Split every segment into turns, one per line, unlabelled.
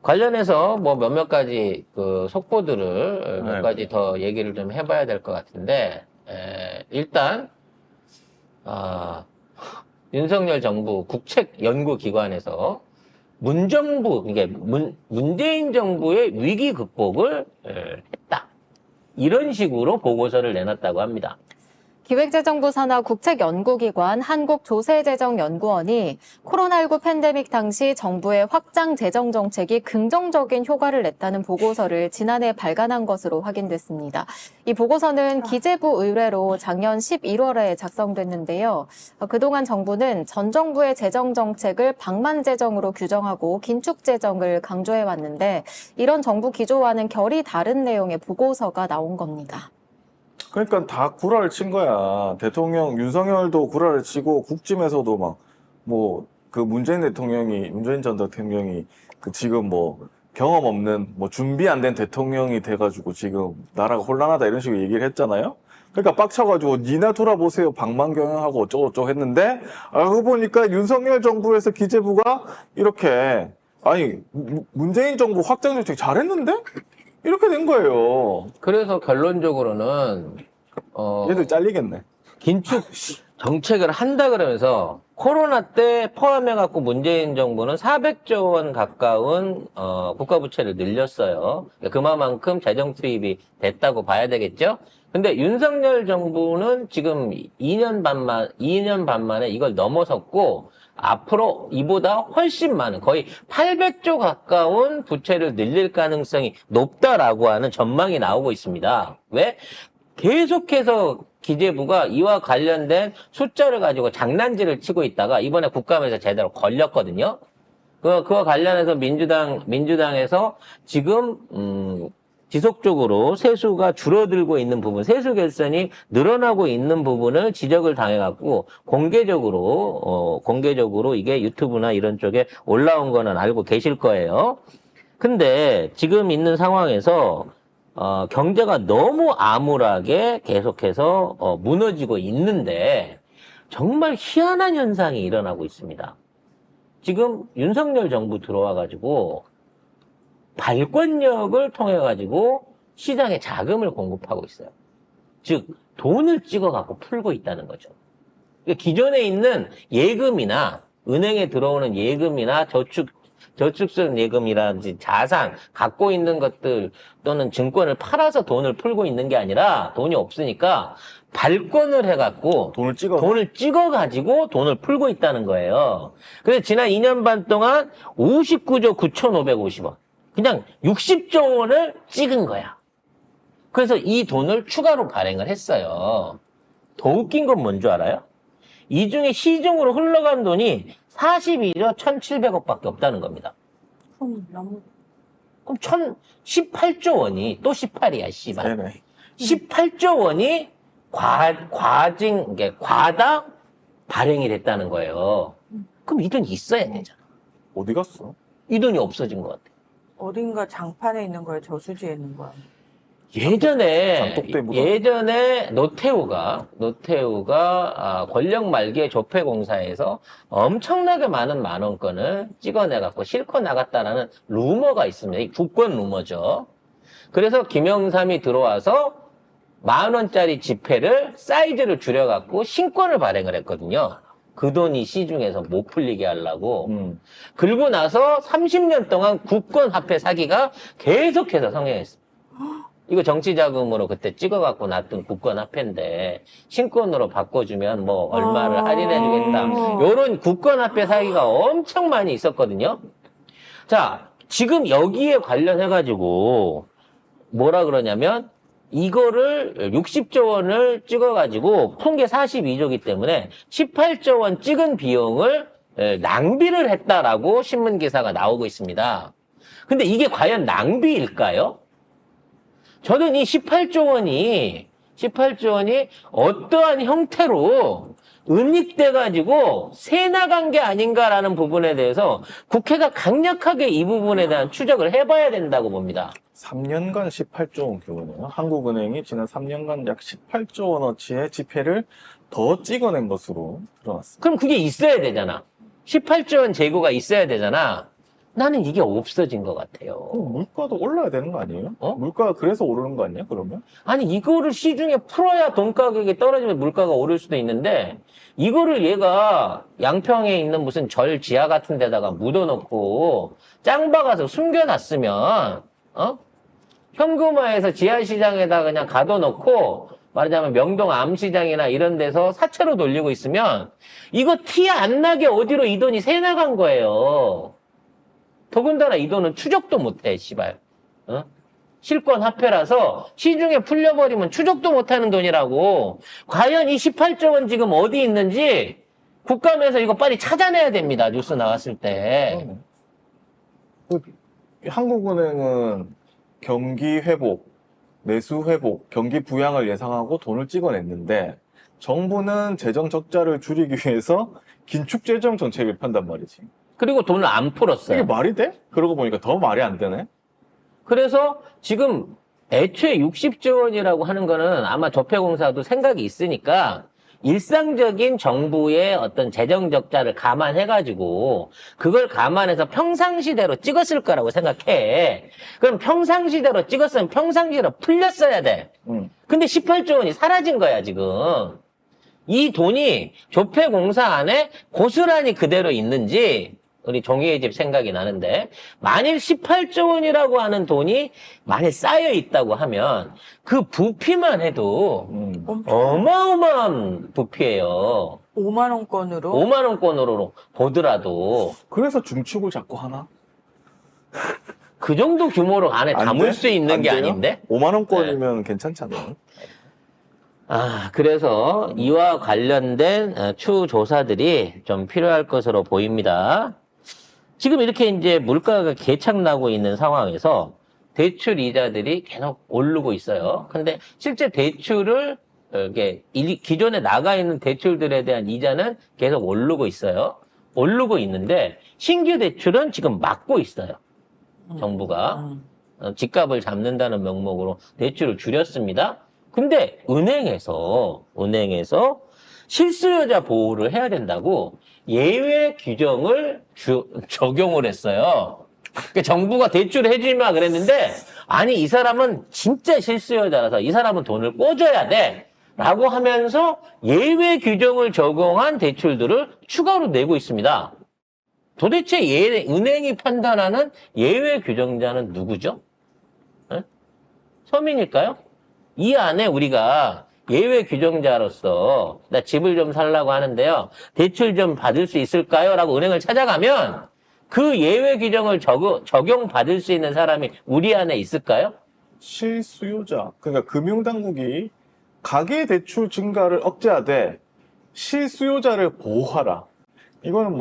관련해서 뭐 몇몇 가지 그 속보들을 몇
네.
가지 더 얘기를 좀 해봐야 될 것 같은데, 일단, 윤석열 정부 국책연구기관에서 문정부, 이게 문재인 정부의 위기 극복을 했다. 이런 식으로 보고서를 내놨다고 합니다.
기획재정부 산하 국책연구기관 한국조세재정연구원이 코로나19 팬데믹 당시 정부의 확장 재정 정책이 긍정적인 효과를 냈다는 보고서를 지난해 발간한 것으로 확인됐습니다. 이 보고서는 기재부 의뢰로 작년 11월에 작성됐는데요. 그동안 정부는 전 정부의 재정 정책을 방만 재정으로 규정하고 긴축 재정을 강조해 왔는데 이런 정부 기조와는 결이 다른 내용의 보고서가 나온 겁니다.
그러니까 다 구라를 친 거야. 대통령 윤석열도 구라를 치고 국짐에서도 막 뭐 그 문재인 전 대통령이 그 지금 뭐 경험 없는 뭐 준비 안 된 대통령이 돼가지고 지금 나라가 혼란하다 이런 식으로 얘기를 했잖아요. 그러니까 빡쳐가지고 니나 돌아보세요 방만 경영하고 어쩌고저쩌고 했는데 알고 보니까 윤석열 정부에서 기재부가 이렇게 아니 문재인 정부 확장 정책 잘했는데? 이렇게 된 거예요.
그래서 결론적으로는,
얘들 잘리겠네.
긴축 정책을 한다 그러면서 코로나 때 포함해갖고 문재인 정부는 400조 원 가까운 국가 부채를 늘렸어요. 그만큼 재정 투입이 됐다고 봐야 되겠죠? 근데 윤석열 정부는 지금 2년 반 만에 이걸 넘어섰고 앞으로 이보다 훨씬 많은 거의 800조 가까운 부채를 늘릴 가능성이 높다라고 하는 전망이 나오고 있습니다. 왜? 계속해서 기재부가 이와 관련된 숫자를 가지고 장난질을 치고 있다가 이번에 국감에서 제대로 걸렸거든요. 그와 관련해서 민주당에서 지금 지속적으로 세수가 줄어들고 있는 부분, 세수 결산이 늘어나고 있는 부분을 지적을 당해갖고 공개적으로 이게 유튜브나 이런 쪽에 올라온 거는 알고 계실 거예요. 근데 지금 있는 상황에서 경제가 너무 암울하게 계속해서 무너지고 있는데 정말 희한한 현상이 일어나고 있습니다. 지금 윤석열 정부 들어와가지고 발권력을 통해가지고 시장에 자금을 공급하고 있어요. 즉 돈을 찍어갖고 풀고 있다는 거죠. 그러니까 기존에 있는 예금이나 은행에 들어오는 예금이나 저축성 예금이라든지 자산 갖고 있는 것들 또는 증권을 팔아서 돈을 풀고 있는 게 아니라 돈이 없으니까 발권을 해갖고 돈을 찍어가지고 돈을 풀고 있다는 거예요. 그래서 지난 2년 반 동안 59조 9,550원 그냥 60조 원을 찍은 거야. 그래서 이 돈을 추가로 발행을 했어요. 더 웃긴 건 뭔 줄 알아요? 이 중에 시중으로 흘러간 돈이 42조 1,700억밖에 없다는 겁니다. 그럼 18조 원이 또 18이야, 씨발.
네네.
18조 원이 과다 발행이 됐다는 거예요. 그럼 이 돈이 있어야 되잖아.
어디 갔어?
이 돈이 없어진 것 같아.
어딘가 장판에 있는 거야, 저수지에 있는 거야.
장독대 묻어.
예전에 노태우가 권력 말기에 조폐공사에서 엄청나게 많은 만원권을 찍어내갖고 실컷 나갔다라는 루머가 있습니다. 이 국권 루머죠. 그래서 김영삼이 들어와서 10,000원짜리 지폐를 사이즈를 줄여갖고 신권을 발행을 했거든요. 그 돈이 시중에서 못 풀리게 하려고. 그리고 나서 30년 동안 국권 화폐 사기가 계속해서 성행했습니다. 이거 정치자금으로 그때 찍어갖고 놨던 국권 화폐인데 신권으로 바꿔주면 뭐 얼마를 할인해주겠다. 요런 국권 화폐 사기가 엄청 많이 있었거든요. 자, 지금 여기에 관련해가지고 뭐라 그러냐면 이거를 60조 원을 찍어가지고 푼 게 42조이기 때문에 18조 원 찍은 비용을 낭비를 했다라고 신문 기사가 나오고 있습니다. 근데 이게 과연 낭비일까요? 저는 이 18조 원이 어떠한 형태로 은닉돼가지고 새 나간 게 아닌가라는 부분에 대해서 국회가 강력하게 이 부분에 대한 추적을 해봐야 된다고 봅니다.
3년간 18조 원 규모네요. 한국은행이 지난 3년간 약 18조 원어치의 지폐를 더 찍어낸 것으로 드러났습니다.
그럼 그게 있어야 되잖아. 18조 원 재고가 있어야 되잖아. 나는 이게 없어진 것 같아요.
물가도 올라야 되는 거 아니에요?
어?
물가 그래서 오르는 거 아니야, 그러면?
아니, 이거를 시중에 풀어야 돈 가격이 떨어지면 물가가 오를 수도 있는데, 이거를 얘가 양평에 있는 무슨 절 지하 같은 데다가 묻어놓고, 짱 박아서 숨겨놨으면, 현금화해서 지하시장에다 그냥 가둬놓고, 말하자면 명동 암시장이나 이런 데서 사채로 돌리고 있으면, 이거 티 안 나게 어디로 이 돈이 새 나간 거예요. 더군다나 이 돈은 추적도 못해, 씨발. 실권 화폐라서 시중에 풀려버리면 추적도 못하는 돈이라고. 과연 이 18조 원 지금 어디 있는지 국감에서 이거 빨리 찾아내야 됩니다. 뉴스 나왔을 때.
한국은행은 경기 회복, 내수 회복, 경기 부양을 예상하고 돈을 찍어냈는데 정부는 재정 적자를 줄이기 위해서 긴축 재정 정책을 편단 말이지.
그리고 돈을 안 풀었어요.
이게 말이 돼? 그러고 보니까 더 말이 안 되네.
그래서 지금 애초에 60조 원이라고 하는 거는 아마 조폐공사도 생각이 있으니까 일상적인 정부의 어떤 재정 적자를 감안해가지고 그걸 감안해서 평상시대로 찍었을 거라고 생각해. 그럼 평상시대로 찍었으면 평상시대로 풀렸어야 돼. 근데 18조 원이 사라진 거야, 지금. 이 돈이 조폐공사 안에 고스란히 그대로 있는지 우리 종이의 집 생각이 나는데 만일 18조 원이라고 하는 돈이 만일 쌓여 있다고 하면 그 부피만 해도 어마어마한 부피예요.
5만 원권으로
5만 원권으로 보더라도
그래서 중축을 자꾸 하나?
그 정도 규모로 안에
안
담을
돼?
수 있는
안
게
돼요?
아닌데?
5만 원권이면 괜찮잖아.
그래서 이와 관련된 추후 조사들이 좀 필요할 것으로 보입니다. 지금 이렇게 이제 물가가 개창나고 있는 상황에서 대출 이자들이 계속 오르고 있어요. 근데 실제 대출을 이렇게 기존에 나가 있는 대출들에 대한 이자는 계속 오르고 있어요. 오르고 있는데 신규 대출은 지금 막고 있어요. 정부가 집값을 잡는다는 명목으로 대출을 줄였습니다. 근데 은행에서 실수요자 보호를 해야 된다고 예외 규정을 적용을 했어요. 그러니까 정부가 대출을 해주지 마 그랬는데 아니 이 사람은 진짜 실수요자라서 이 사람은 돈을 꿔줘야 돼 라고 하면서 예외 규정을 적용한 대출들을 추가로 내고 있습니다. 도대체 은행이 판단하는 예외 규정자는 누구죠? 서민일까요? 이 안에 우리가 예외 규정자로서 나 집을 좀 살려고 하는데요. 대출 좀 받을 수 있을까요? 라고 은행을 찾아가면 그 예외 규정을 적용받을 수 있는 사람이 우리 안에 있을까요?
실수요자. 그러니까 금융당국이 가계대출 증가를 억제하되 실수요자를 보호하라. 이거는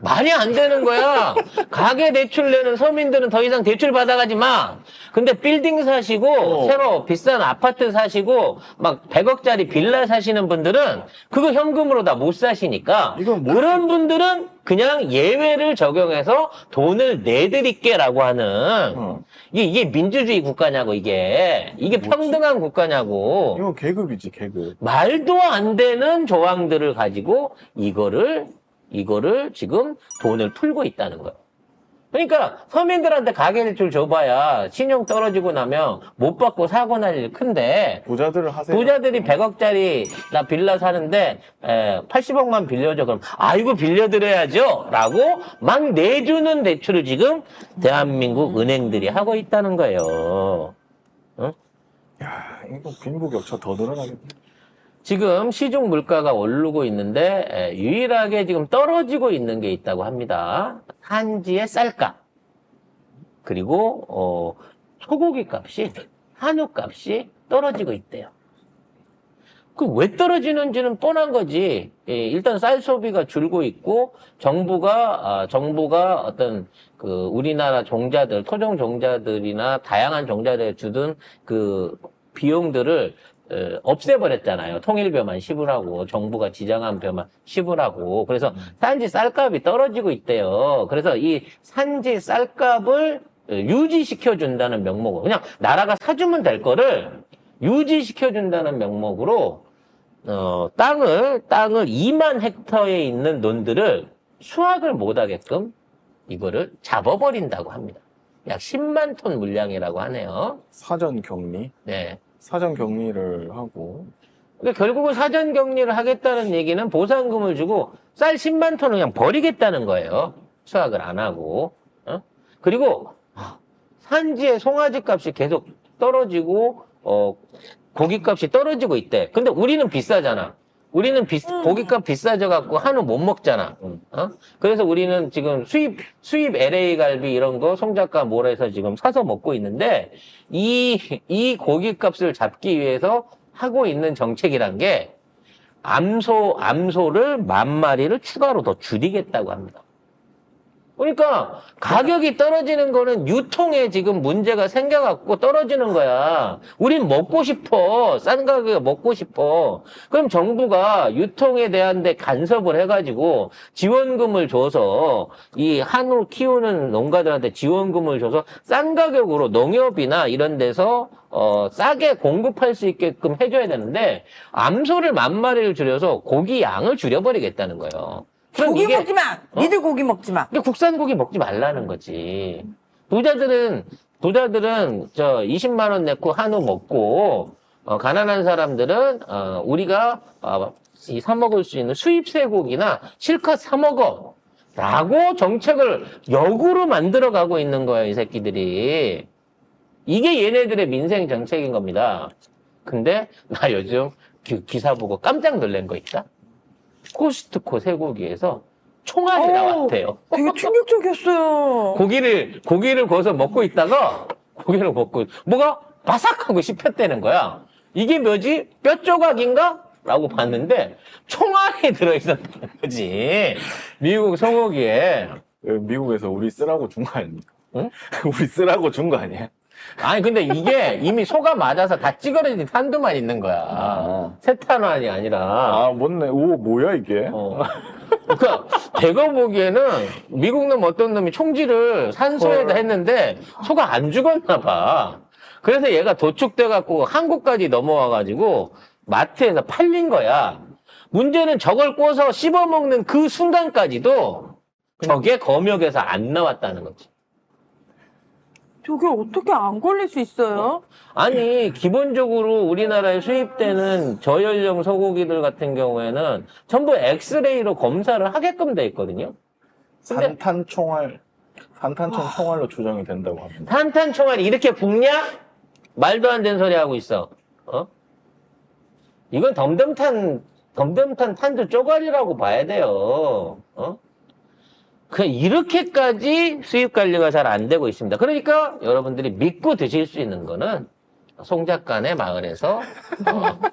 말이 안 되는 거야. 가계 대출 내는 서민들은 더 이상 대출 받아가지 마. 근데 빌딩 사시고 새로 비싼 아파트 사시고 막 100억짜리 빌라 사시는 분들은 그거 현금으로 다 못 사시니까
이건
그런 분들은 그냥 예외를 적용해서 돈을 내드릴게라고 하는 이게 민주주의 국가냐고 이게 평등한 국가냐고.
이건 계급이지, 계급.
말도 안 되는 조항들을 가지고 이거를 지금 돈을 풀고 있다는 거예요. 그러니까 서민들한테 가계대출 줘봐야 신용 떨어지고 나면 못 받고 사고 날 일 큰데
부자들을 하세요.
부자들이 100억짜리 나 빌라 사는데 80억만 빌려줘. 그럼 아이고 빌려드려야죠 라고 막 내주는 대출을 지금 대한민국 은행들이 하고 있다는 거예요.
야, 이거 빈부격차 더 늘어나겠네.
지금 시중 물가가 오르고 있는데 유일하게 지금 떨어지고 있는 게 있다고 합니다. 한지의 쌀값 그리고 소고기 값이 한우 값이 떨어지고 있대요. 그 왜 떨어지는지는 뻔한 거지. 일단 쌀 소비가 줄고 있고 정부가 어떤 그 우리나라 종자들 토종 종자들이나 다양한 종자들에 주던 그 비용들을 없애버렸잖아요. 통일벼만 시불하고 정부가 지정한 벼만 시불하고 그래서 산지 쌀값이 떨어지고 있대요. 그래서 이 산지 쌀값을 유지시켜준다는 명목으로 그냥 나라가 사주면 될 거를 유지시켜준다는 명목으로 땅을 2만 헥터에 있는 논들을 수확을 못하게끔 이거를 잡아버린다고 합니다. 약 10만 톤 물량이라고 하네요.
사전 격리,
네.
사전 격리를 하고
그러니까 결국은 사전 격리를 하겠다는 얘기는 보상금을 주고 쌀 10만 톤을 그냥 버리겠다는 거예요. 수확을 안 하고. 그리고 산지의 송아지 값이 계속 떨어지고 고기값이 떨어지고 있대. 근데 우리는 비싸잖아. 우리는 고기값 비싸져 갖고 한우 못 먹잖아. 그래서 우리는 지금 수입 LA 갈비 이런 거 송작가 몰에서 지금 사서 먹고 있는데 이 고기값을 잡기 위해서 하고 있는 정책이란 게 암소를 10,000마리를 추가로 더 줄이겠다고 합니다. 그러니까 가격이 떨어지는 거는 유통에 지금 문제가 생겨갖고 떨어지는 거야. 우린 먹고 싶어. 싼 가격에 먹고 싶어. 그럼 정부가 유통에 대한 데 간섭을 해가지고 지원금을 줘서 이 한우 키우는 농가들한테 지원금을 줘서 싼 가격으로 농협이나 이런 데서 싸게 공급할 수 있게끔 해줘야 되는데 암소를 10,000마리를 줄여서 고기 양을 줄여버리겠다는 거예요. 그럼
고기
이게
먹지 마. 니들 고기 먹지 마.
그러니까 국산 고기 먹지 말라는 거지. 부자들은 저 20만 원 내고 한우 먹고 가난한 사람들은 우리가 사 먹을 수 있는 수입 쇠고기나 실컷 사 먹어. 라고 정책을 역으로 만들어 가고 있는 거예요, 이 새끼들이. 이게 얘네들의 민생 정책인 겁니다. 근데 나 요즘 기사 보고 깜짝 놀란 거 있다. 코스트코 쇠고기에서 총알이 나왔대요.
되게 충격적이었어요.
고기를 구워서 먹고 있다가 뭐가 바삭하고 씹혔다는 거야. 이게 뭐지? 뼈 조각인가? 라고 봤는데 총알이 들어있었다는 거지. 미국 소고기에.
미국에서 우리 쓰라고 준 거 아닙니까?
응?
우리 쓰라고 준 거 아니야?
아니 근데 이게 이미 소가 맞아서 다 찌그러진 탄두만 있는 거야. 세탄환이 아니라.
아, 맞네. 오, 뭐야, 이게?
그러니까 제가 보기에는 미국 놈 어떤 놈이 총질을 산소에다 했는데 소가 안 죽었나 봐. 그래서 얘가 도축돼 갖고 한국까지 넘어와 가지고 마트에서 팔린 거야. 문제는 저걸 구워서 씹어 먹는 그 순간까지도 저게 검역에서 안 나왔다는 거지.
저게 어떻게 안 걸릴 수 있어요?
아니 기본적으로 우리나라에 수입되는 저연령 소고기들 같은 경우에는 전부 엑스레이로 검사를 하게끔 돼 있거든요. 근데
산탄총알 총알로 조정이 된다고 합니다.
탄탄총알이 이렇게 붓냐? 말도 안 되는 소리 하고 있어. 이건 덤덤탄 탄두 쪼가리라고 봐야 돼요. 이렇게까지 수입 관리가 잘 안 되고 있습니다. 그러니까 여러분들이 믿고 드실 수 있는 거는 송작간의 마을에서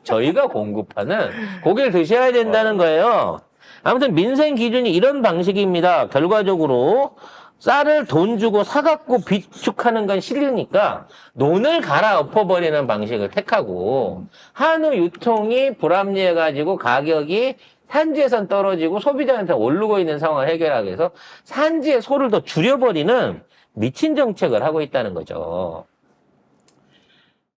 저희가 공급하는 고기를 드셔야 된다는 거예요. 아무튼 민생 기준이 이런 방식입니다. 결과적으로 쌀을 돈 주고 사갖고 비축하는 건 싫으니까 논을 갈아엎어버리는 방식을 택하고 한우 유통이 불합리해가지고 가격이 산지에선 떨어지고 소비자한테 오르고 있는 상황을 해결하기 위해서 산지의 소를 더 줄여버리는 미친 정책을 하고 있다는 거죠.